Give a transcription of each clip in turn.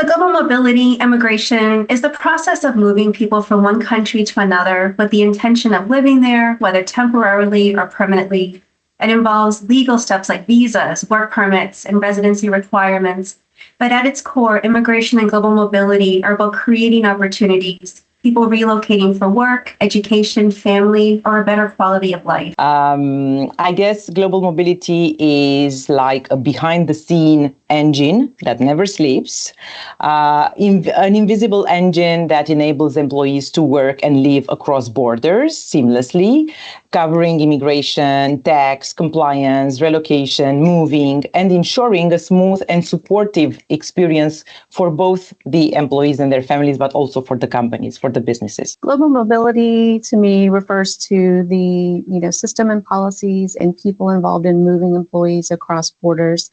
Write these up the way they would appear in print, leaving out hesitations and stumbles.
So global mobility, immigration, is the process of moving people from one country to another with the intention of living there, whether temporarily or permanently. It involves legal steps like visas, work permits, and residency requirements. But at its core, immigration and global mobility are about creating opportunities, people relocating for work, education, family, or a better quality of life. I guess global mobility is like a behind-the-scene engine that never sleeps, an invisible engine that enables employees to work and live across borders seamlessly, covering immigration, tax, compliance, relocation, moving, and ensuring a smooth and supportive experience for both the employees and their families, but also for the companies, for the businesses. Global mobility to me refers to the system and policies and people involved in moving employees across borders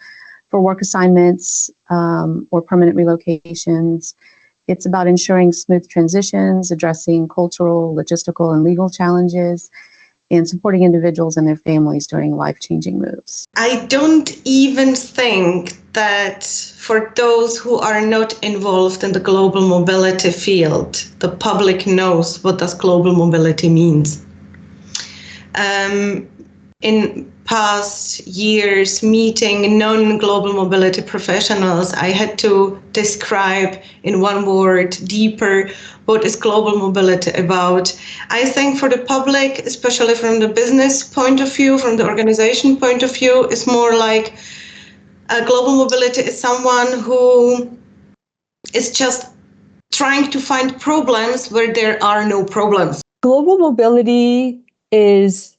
for work assignments or permanent relocations. It's about ensuring smooth transitions, addressing cultural, logistical, and legal challenges, and supporting individuals and their families during life-changing moves. I don't even think that for those who are not involved in the global mobility field, the public knows what does global mobility means. In past years, meeting non-global mobility professionals, I had to describe in one word deeper what is global mobility about. I think for the public, especially from the business point of view, from the organization point of view, it's more like global mobility is someone who is just trying to find problems where there are no problems. Global mobility is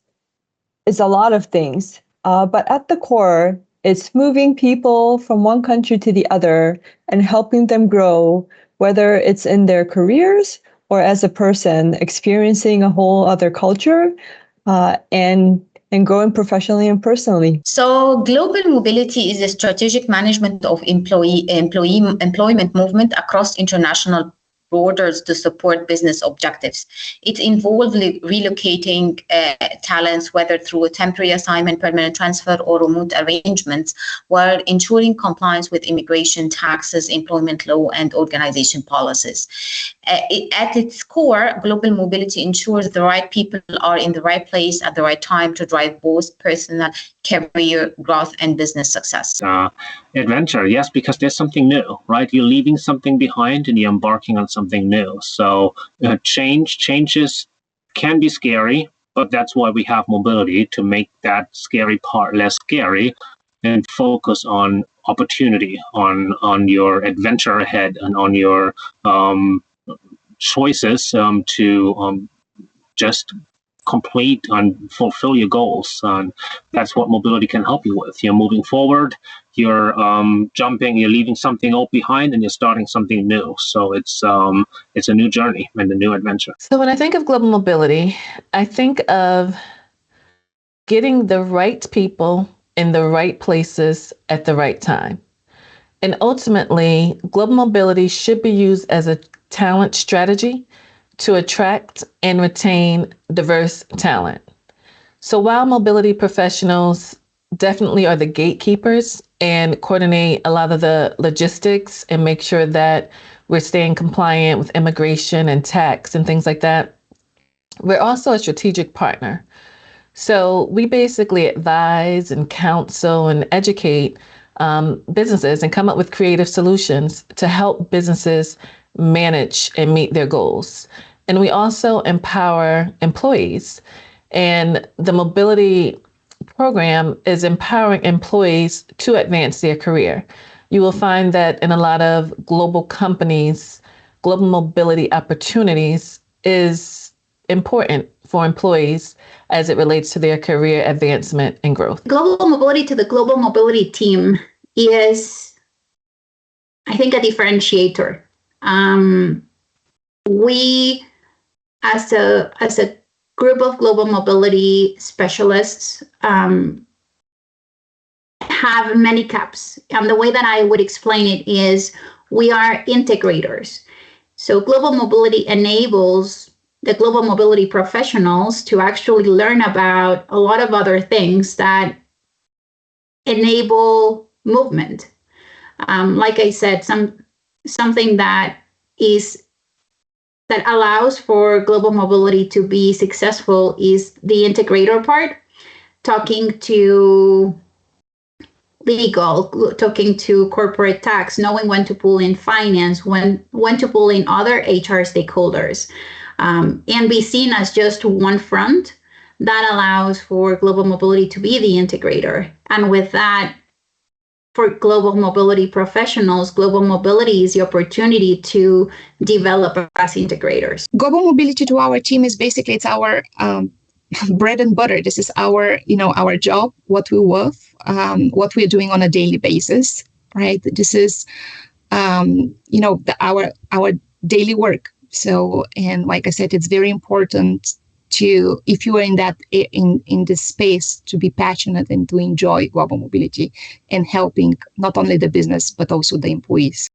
a lot of things, but at the core, it's moving people from one country to the other and helping them grow, whether it's in their careers or as a person, experiencing a whole other culture and growing professionally and personally. So global mobility is a strategic management of employment movement across international borders to support business objectives. It involves relocating talents, whether through a temporary assignment, permanent transfer, or remote arrangements, while ensuring compliance with immigration, taxes, employment law, and organization policies. At its core, global mobility ensures the right people are in the right place at the right time to drive both personal career growth and business success. Adventure, yes, because there's something new, right? You're leaving something behind and you're embarking on something new. So changes can be scary, but that's why we have mobility, to make that scary part less scary and focus on opportunity, on your adventure ahead, and on your choices to just complete and fulfill your goals. And that's what mobility can help you with. You're moving forward, you're jumping, you're leaving something old behind, and you're starting something new. So it's a new journey and a new adventure. So when I think of global mobility, I think of getting the right people in the right places at the right time. And ultimately, global mobility should be used as a talent strategy to attract and retain diverse talent. So while mobility professionals definitely are the gatekeepers and coordinate a lot of the logistics and make sure that we're staying compliant with immigration and tax and things like that, we're also a strategic partner. So we basically advise and counsel and educate businesses and come up with creative solutions to help businesses manage and meet their goals. And we also empower employees. And the mobility program is empowering employees to advance their career. You will find that in a lot of global companies, global mobility opportunities is important for employees as it relates to their career advancement and growth. Global mobility to the global mobility team is, I think, a differentiator. We, as a group of global mobility specialists, have many caps. And the way that I would explain it is we are integrators. So global mobility enables the global mobility professionals to actually learn about a lot of other things that enable movement. Like I said, something that allows for global mobility to be successful is the integrator part, talking to legal, talking to corporate tax, knowing when to pull in finance, when to pull in other HR stakeholders, and be seen as just one front that allows for global mobility to be the integrator. And with that, for global mobility professionals, global mobility is the opportunity to develop as integrators. Global mobility to our team is basically, it's our bread and butter. This is our, our job, what we work, what we're doing on a daily basis, right? This is, our daily work. So, and like I said, it's very important to, if you are in that, in this space, to be passionate and to enjoy global mobility and helping not only the business, but also the employees.